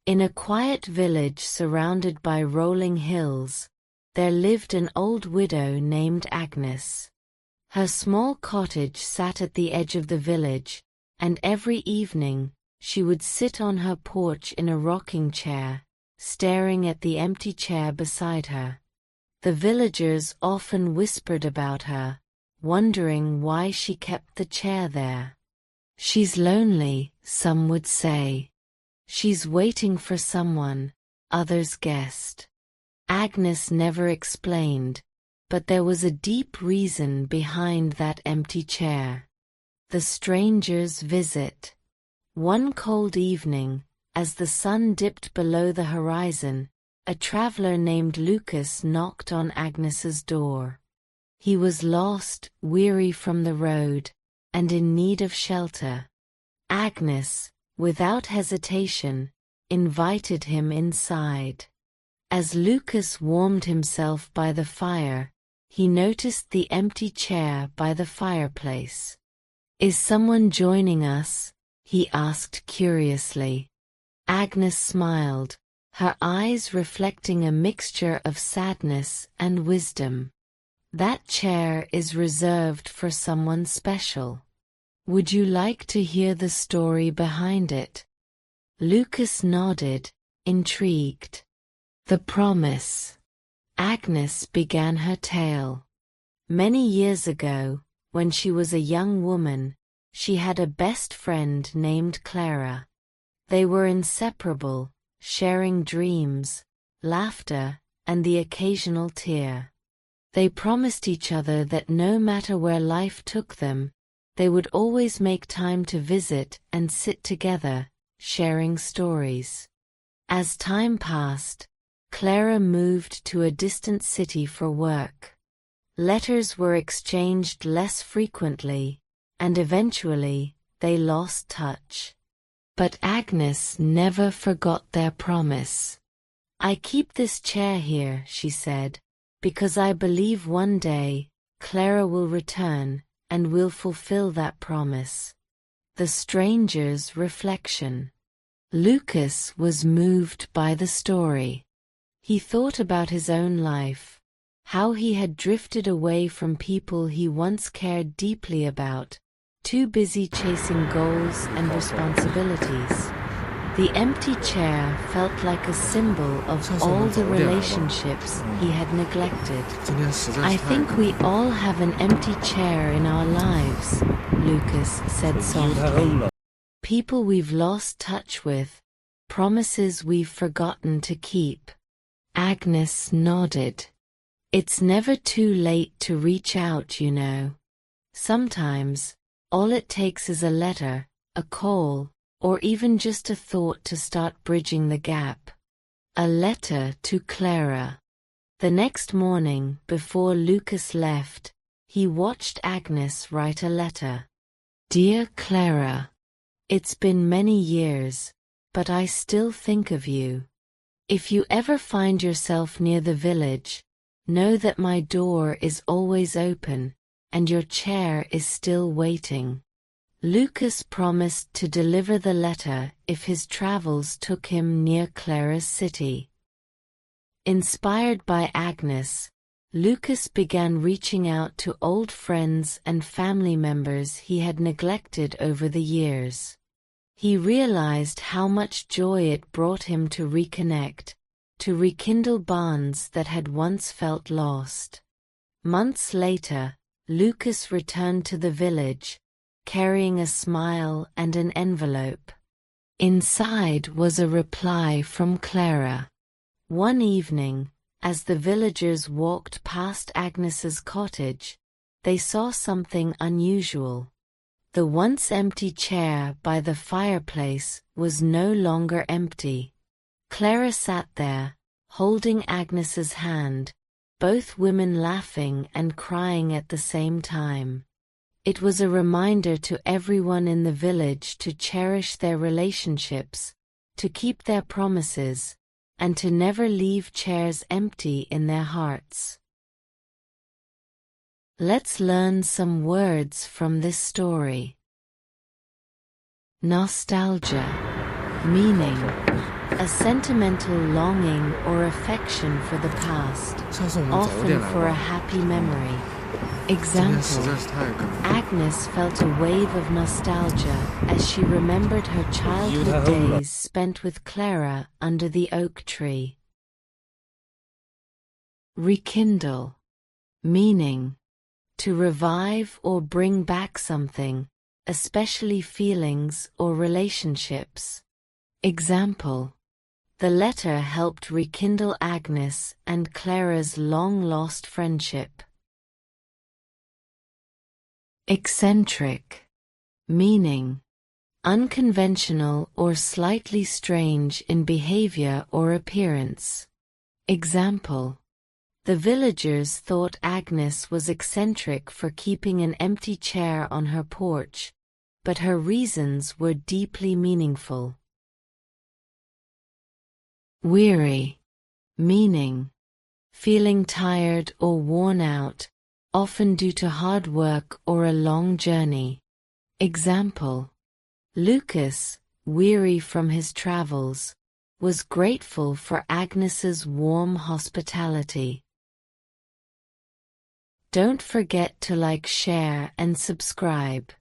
In a quiet village surrounded by rolling hills, there lived an old widow named Agnes. Her small cottage sat at the edge of the village, and every evening, she would sit on her porch in a rocking chair, staring at the empty chair beside her. The villagers often whispered about her, wondering why she kept the chair there. "She's lonely," some would say. "She's waiting for someone," others guessed. Agnes never explained, but there was a deep reason behind that empty chair. The stranger's visit. One cold evening, as the sun dipped below the horizon, a traveler named Lucas knocked on Agnes's door. He was lost, weary from the road, and in need of shelter. Agnes, without hesitation, invited him inside. As Lucas warmed himself by the fire, he noticed the empty chair by the fireplace. "Is someone joining us?" he asked curiously. Agnes smiled, her eyes reflecting a mixture of sadness and wisdom. "That chair is reserved for someone special. Would you like to hear the story behind it?" Lucas nodded, intrigued. The promise. Agnes began her tale. Many years ago, when she was a young woman, she had a best friend named Clara. They were inseparable, sharing dreams, laughter, and the occasional tear. They promised each other that no matter where life took them, they would always make time to visit and sit together, sharing stories. As time passed, Clara moved to a distant city for work. Letters were exchanged less frequently, and eventually, they lost touch. But Agnes never forgot their promise. "I keep this chair here," she said, "because I believe one day, Clara will return, and we'll fulfill that promise." The stranger's reflection. Lucas was moved by the story. He thought about his own life, how he had drifted away from people he once cared deeply about, too busy chasing goals and responsibilities. The empty chair felt like a symbol of all the relationships he had neglected. "I think we all have an empty chair in our lives," Lucas said softly. "People we've lost touch with, promises we've forgotten to keep." Agnes nodded. "It's never too late to reach out, you know. Sometimes, all it takes is a letter, a call, or even just a thought to start bridging the gap." A letter to Clara. The next morning, before Lucas left, he watched Agnes write a letter. "Dear Clara, it's been many years, but I still think of you. If you ever find yourself near the village, know that my door is always open, and your chair is still waiting." Lucas promised to deliver the letter if his travels took him near Clara's city. Inspired by Agnes, Lucas began reaching out to old friends and family members he had neglected over the years. He realized how much joy it brought him to reconnect, to rekindle bonds that had once felt lost. Months later, Lucas returned to the village, carrying a smile and an envelope. Inside was a reply from Clara. One evening, as the villagers walked past Agnes's cottage, they saw something unusual. The once empty chair by the fireplace was no longer empty. Clara sat there, holding Agnes's hand, both women laughing and crying at the same time. It was a reminder to everyone in the village to cherish their relationships, to keep their promises, and to never leave chairs empty in their hearts. Let's learn some words from this story. Nostalgia. Meaning: a sentimental longing or affection for the past, 上次我们早 often 点来 for a 吧， happy memory. 今天实 Example: 在是太赶了。 Agnes felt a wave of nostalgia as she remembered her childhood Beautiful. days spent with Clara under the oak tree. Rekindle. Meaning: to revive or bring back something, especially feelings or relationships. Example: the letter helped rekindle Agnes and Clara's long-lost friendship. Eccentric. Meaning: unconventional or slightly strange in behavior or appearance. Example: the villagers thought Agnes was eccentric for keeping an empty chair on her porch, but her reasons were deeply meaningful. Weary. Meaning: feeling tired or worn out, often due to hard work or a long journey. Example: Lucas, weary from his travels, was grateful for Agnes's warm hospitality. Don't forget to like, share, and subscribe.